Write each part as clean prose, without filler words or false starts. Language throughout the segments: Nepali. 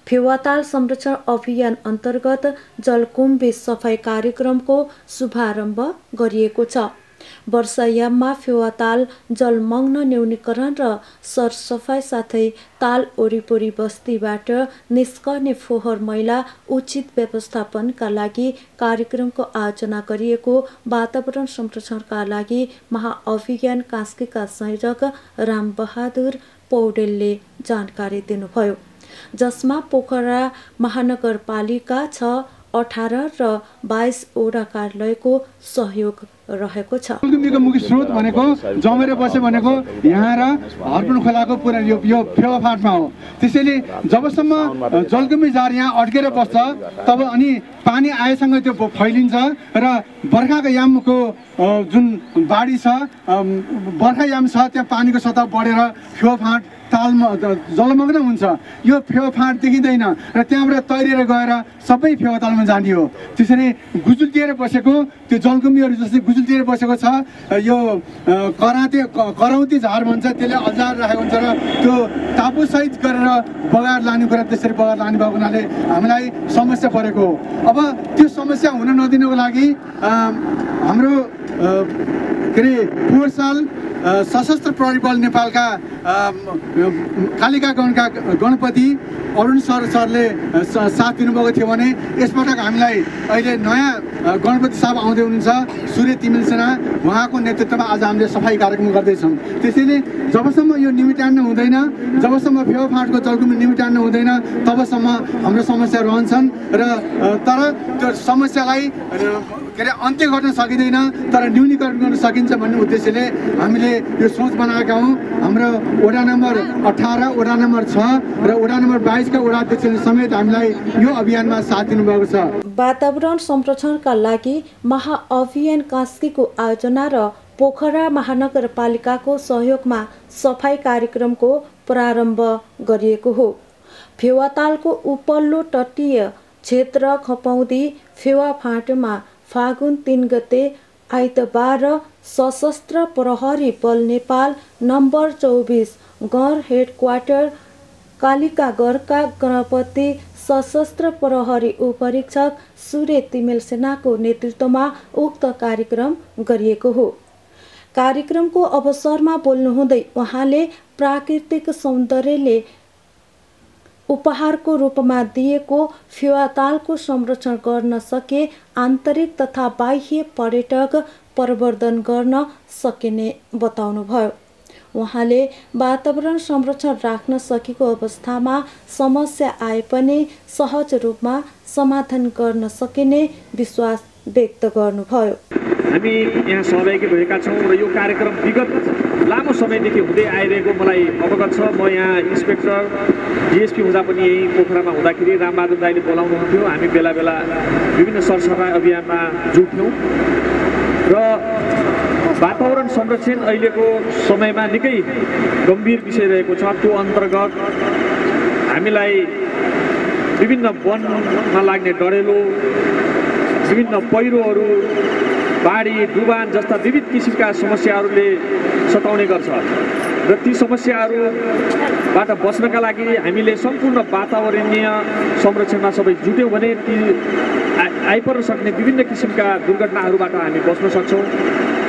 फेवाताल संरक्षण अभियान अन्तर्गत जलकुम्भी सफाई कार्यक्रमको शुभारम्भ गरिएको छ। वर्षायाममा फेवाताल जलमग्न न्यूनीकरण र सरसफाई साथै ताल वरिपरि बस्तीबाट निस्कने फोहोर मैला उचित व्यवस्थापनका लागि कार्यक्रमको आयोजना गरिएको वातावरण संरक्षणका लागि महाअभियान कास्कीका संयोजक रामबहादुर पौडेलले जानकारी दिनुभयो, जसमा पोखरा महानगरपालिका 6, 18 र 22 वडा कार्यालयको सहयोग रहेको छ। जलकुम्भीको मुख्य स्रोत भनेको जमेर बसे भनेको यहाँ र हर्पन खोलाको पुरा यो फेवाफाटमा हो। त्यसैले जबसम्म जलकुम्भी जार यहाँ अड्केर बस्छ तब अनि पानी आएसँग त्यो फैलिन्छ र बर्खाको यामको जुन बाढी छ, बर्खा याम छ, त्यहाँ पानीको सतह बढेर फेवाफाट तालमा जलमग्न हुन्छ। यो फेवाफाट देखिँदैन र त्यहाँबाट तैरेर गएर सबै फेवातालमा जाने हो। त्यसरी गुजुल्टिएर बसेको त्यो जलकुम्भीहरू जस्तै गुजुल्टिएर बसेको छ। यो करौती झार भन्छ, त्यसले अल्झाएर राखेको हुन्छ र त्यो टापुसहित गरेर बगाएर लाने कुरा, त्यसरी बगाएर लाने भएको हुनाले हामीलाई समस्या परेको हो। अब त्यो समस्या हुन नदिनको लागि हाम्रो के अरे पोहोर साल सशस्त्र प्रहरी बल नेपालका कालिका गणका गणपति अरुण सरले साथ दिनुभएको थियो भने यसपटक हामीलाई अहिले नयाँ गणपति साहब आउँदै हुनुहुन्छ, सूर्य तिमिल सेना, उहाँको नेतृत्वमा आज हामीले सफाई कार्यक्रम गर्दैछौँ। त्यसैले जबसम्म यो निमिटान्न हुँदैन, जबसम्म फेवाफाटको जलकुम्भी निमिटान्न हुँदैन तबसम्म हाम्रो समस्या रहन्छन् र तर त्यो समस्यालाई के अरे अन्त्य गर्न सकिँदैन तर न्यूनीकरण गर्न सकिन्छ भन्ने उद्देश्यले हामीले यो सोच बनाएका हौँ। हाम्रो वडा नम्बर 18, वडा नम्बर 6 र वडा नम्बर 22 का वडा अध्यक्षले समेत हामीलाई यो अभियानमा साथ दिनुभएको छ। वातावरण संरक्षणका लागि महाअभियान कास्कीको आयोजना र पोखरा महानगरपालिकाको सहयोगमा सफाई कार्यक्रमको प्रारम्भ गरिएको हो। फेवातालको उपल्लो तटीय क्षेत्र खपौदी फेवाफाटमा फागुन 3 गते आइतबार सशस्त्र प्रहरी बल नेपाल नम्बर 24 गण हेडक्वार्टर कालिकागढका गणपति सशस्त्र प्रहरी उपरीक्षक सूर्य तिमेल सेनाको नेतृत्वमा उक्त कार्यक्रम गरिएको हो। कार्यक्रमको अवसरमा बोल्नुहुँदै उहाँले प्राकृतिक सौन्दर्यले उपहारको रूपमा दिएको फेवातालको संरक्षण गर्न सके आन्तरिक तथा बाह्य पर्यटक प्रवर्धन गर्न सकिने बताउनुभयो। उहाँले वातावरण संरक्षण राख्न सकेको अवस्थामा समस्या आए पनि सहज रूपमा समाधान गर्न सकिने विश्वास व्यक्त गर्नुभयो। हामी यहाँ सहभागी भएका छौँ र यो कार्यक्रम विगत लामो समयदेखि हुँदै आइरहेको मलाई अवगत छ। म यहाँ इन्सपेक्टर डिएसपी हुँदा पनि यही पोखरामा हुँदाखेरि रामबहादुर दाइले बोलाउनुहुन्थ्यो। हामी बेला बेला विभिन्न सरसफाई अभियानमा जुट्थ्यौँ र वातावरण संरक्षण अहिलेको समयमा निकै गम्भीर विषय रहेको छ। त्यो अन्तर्गत हामीलाई विभिन्न वनमा लाग्ने डढेलो, विभिन्न पहिरोहरू, बाढी, डुबान जस्ता विविध किसिमका समस्याहरूले सताउने गर्छ र ती समस्याहरूबाट बच्नका लागि हामीले सम्पूर्ण वातावरणीय संरक्षणमा सबै जुट्यौँ भने ती आइपर्न सक्ने विभिन्न किसिमका दुर्घटनाहरूबाट हामी बच्न सक्छौँ।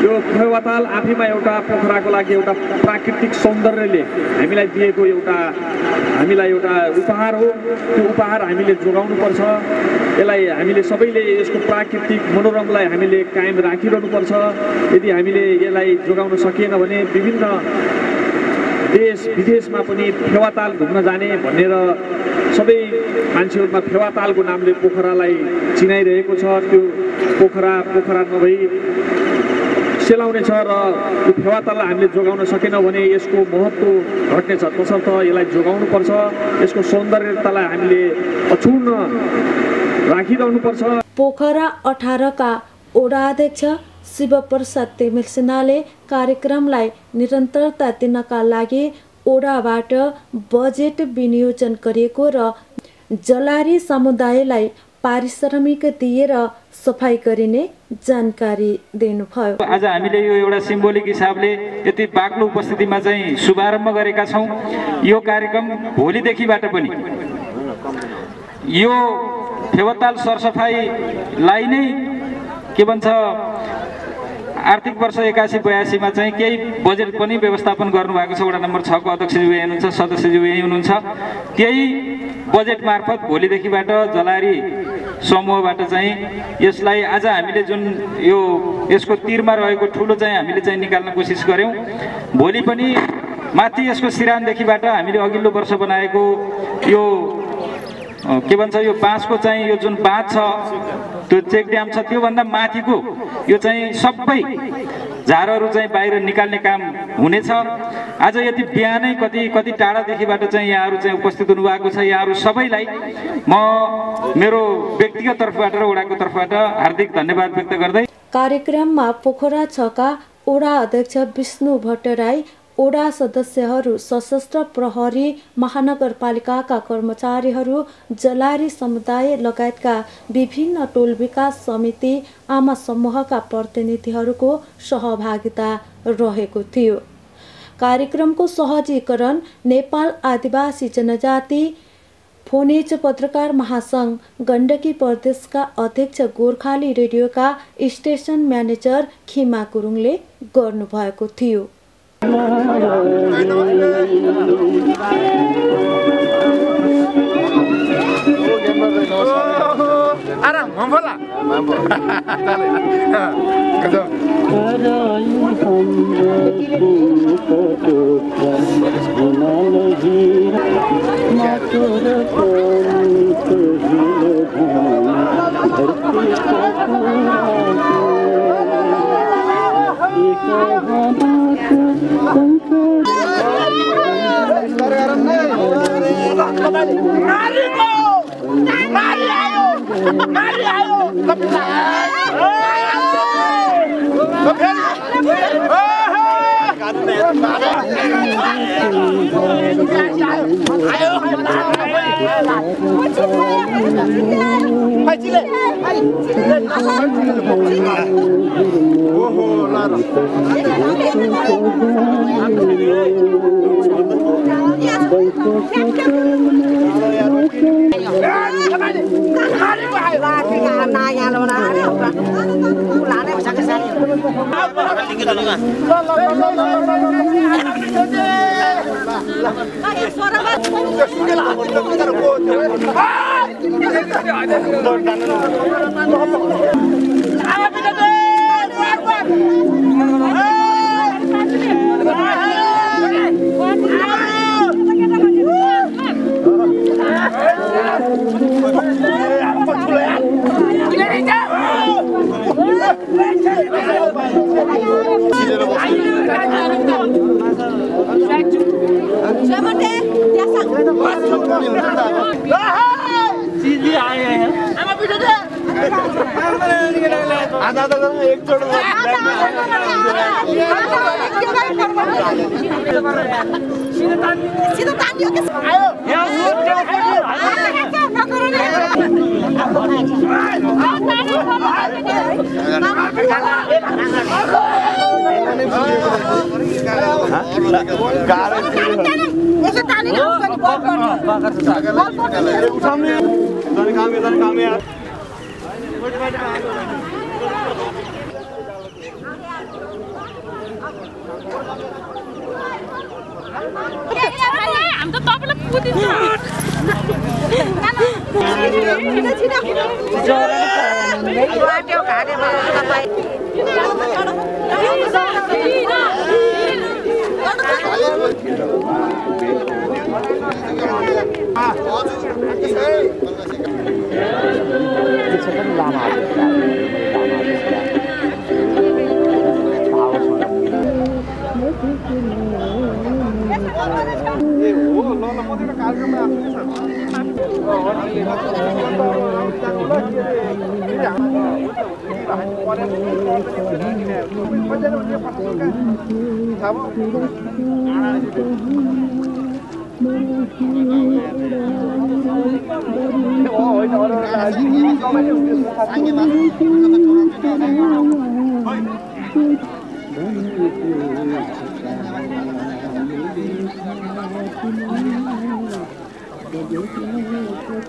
यो फेवाताल आफैमा एउटा पोखराको लागि एउटा प्राकृतिक सौन्दर्यले हामीलाई दिएको हामीलाई एउटा उपहार हो। त्यो उपहार हामीले जोगाउनुपर्छ। यसलाई हामीले सबैले यसको प्राकृतिक मनोरमलाई हामीले कायम राखिरहनुपर्छ। यदि हामीले यसलाई जोगाउन सकिएन भने विभिन्न देश विदेशमा पनि फेवाताल घुम्न जाने भनेर सबै मान्छेहरूमा फेवातालको नामले पोखरालाई चिनाइरहेको छ। त्यो पोखरा नभई सेलाउने छ र यो फेवाताललाई हामीले जोगाउन सकेन भने यसको महत्त्व घट्नेछ। तसर्थ यसलाई जोगाउनुपर्छ। यसको सौन्दर्यतालाई हामीले अक्षुण्ण राखिरहनुपर्छ। पोखरा 18 का वडा अध्यक्ष शिवप्रसाद तिमेल सेनाले कार्यक्रमलाई निरन्तरता दिनका लागि वडाबाट बजेट विनियोजन गरिएको र जलारी समुदायलाई पारिश्रमिक दिएर सफाई गरिने जानकारी दिनुभयो। आज हामीले यो एउटा सिम्बोलिक हिसाबले यति बाक्लो उपस्थितिमा चाहिँ शुभारम्भ गरेका छौँ। यो कार्यक्रम भोलिदेखिबाट पनि यो फेवाताल सरसफाइलाई नै के भन्छ आर्थिक वर्ष 81-82 मा चाहिँ केही बजेट पनि व्यवस्थापन गर्नुभएको छ। वडा नम्बर 6 को अध्यक्षज्यू यही हुनुहुन्छ, सदस्यज्यू यही हुनुहुन्छ। त्यही बजेट मार्फत भोलिदेखिबाट जलारी समूहबाट चाहिँ यसलाई आज हामीले जुन यो यसको तिरमा रहेको ठुलो चाहिँ हामीले चाहिँ निकाल्न कोसिस गर्यौं। भोलि पनि माथि यसको सिरानदेखिबाट हामीले अघिल्लो वर्ष बनाएको यो के भन्छ यो बाँसको चाहिँ यो जुन बाँध छ त्यो चेक ड्याम छ त्यो भन्दा माथिको यो चाहिँ सबै झारहरू चाहिँ बाहिर निकाल्ने काम हुनेछ। आज यति बिहानै कति टाढादेखिबाट चाहिँ यहाँहरू चाहिँ उपस्थित हुनुभएको छ। यहाँहरू सबैलाई म मेरो व्यक्तिगत तर्फबाट र वडाको तर्फबाट हार्दिक धन्यवाद व्यक्त गर्दै कार्यक्रममा पोखरा 6 का वडा अध्यक्ष विष्णु भट्टराई, ओडा सदस्यहरू, सशस्त्र प्रहरी, महानगरपालिकाका कर्मचारीहरू, जलारी समुदाय लगायतका विभिन्न टोल विकास समिति, आमा समूहका प्रतिनिधिहरूको सहभागिता रहेको थियो। कार्यक्रमको सहजीकरण नेपाल आदिवासी जनजाति फोनेज पत्रकार महासंघ गण्डकी प्रदेशका अध्यक्ष गोर्खाली रेडियोका स्टेशन म्यानेजर खिमा गुरुङले गर्नुभएको थियो।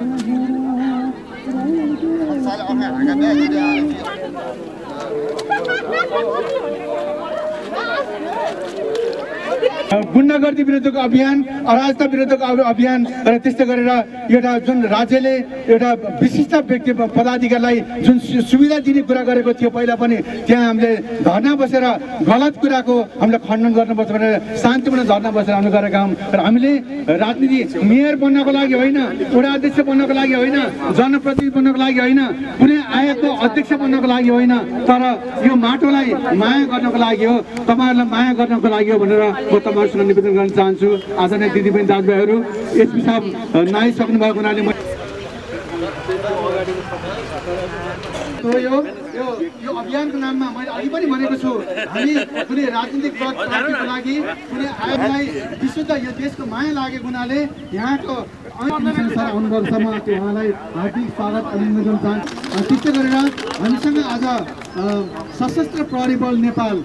Thank you. गुन्डागर्दी विरुद्धको अभियान, अराजकता विरुद्धको अभियान र त्यस्तै गरेर एउटा जुन राज्यले एउटा विशिष्ट व्यक्ति पदाधिकारीलाई जुन सुविधा दिने कुरा गरेको थियो पहिला पनि, त्यहाँ हामीले धर्ना बसेर गलत कुराको हामीले खण्डन गर्नुपर्छ भनेर शान्तिपूर्ण धर्ना बसेर हामीले गरेका हौँ। र हामीले राजनीति मेयर बन्नको लागि होइन, वडा अध्यक्ष बन्नको लागि होइन, जनप्रतिनिधि बन्नको लागि होइन, कुनै आयोगको अध्यक्ष बन्नको लागि होइन, तर यो माटोलाई माया गर्नको लागि हो, तपाईँहरूलाई माया गर्नको लागि हो भनेर म तपाईँहरूसँग निवेदन गर्न चाहन्छु। आदरणीय दिदीबहिनी दाजुभाइहरू, एसपी साहब नआइसक्नु भएको हुनाले यो अभियानको नाममा मैले अघि पनि भनेको छु, हामी कुनै राजनीतिक पार्टीको लागि कुनै आयोगलाई विशुद्ध यो देशको माया लागेको हुनाले यहाँको सर आउनुभएकोसम्म उहाँलाई हार्दिक स्वागत अभिनन्दन चाहन्छु। त्यस्तै गरेर हामीसँग आज सशस्त्र प्रहरी बल नेपाल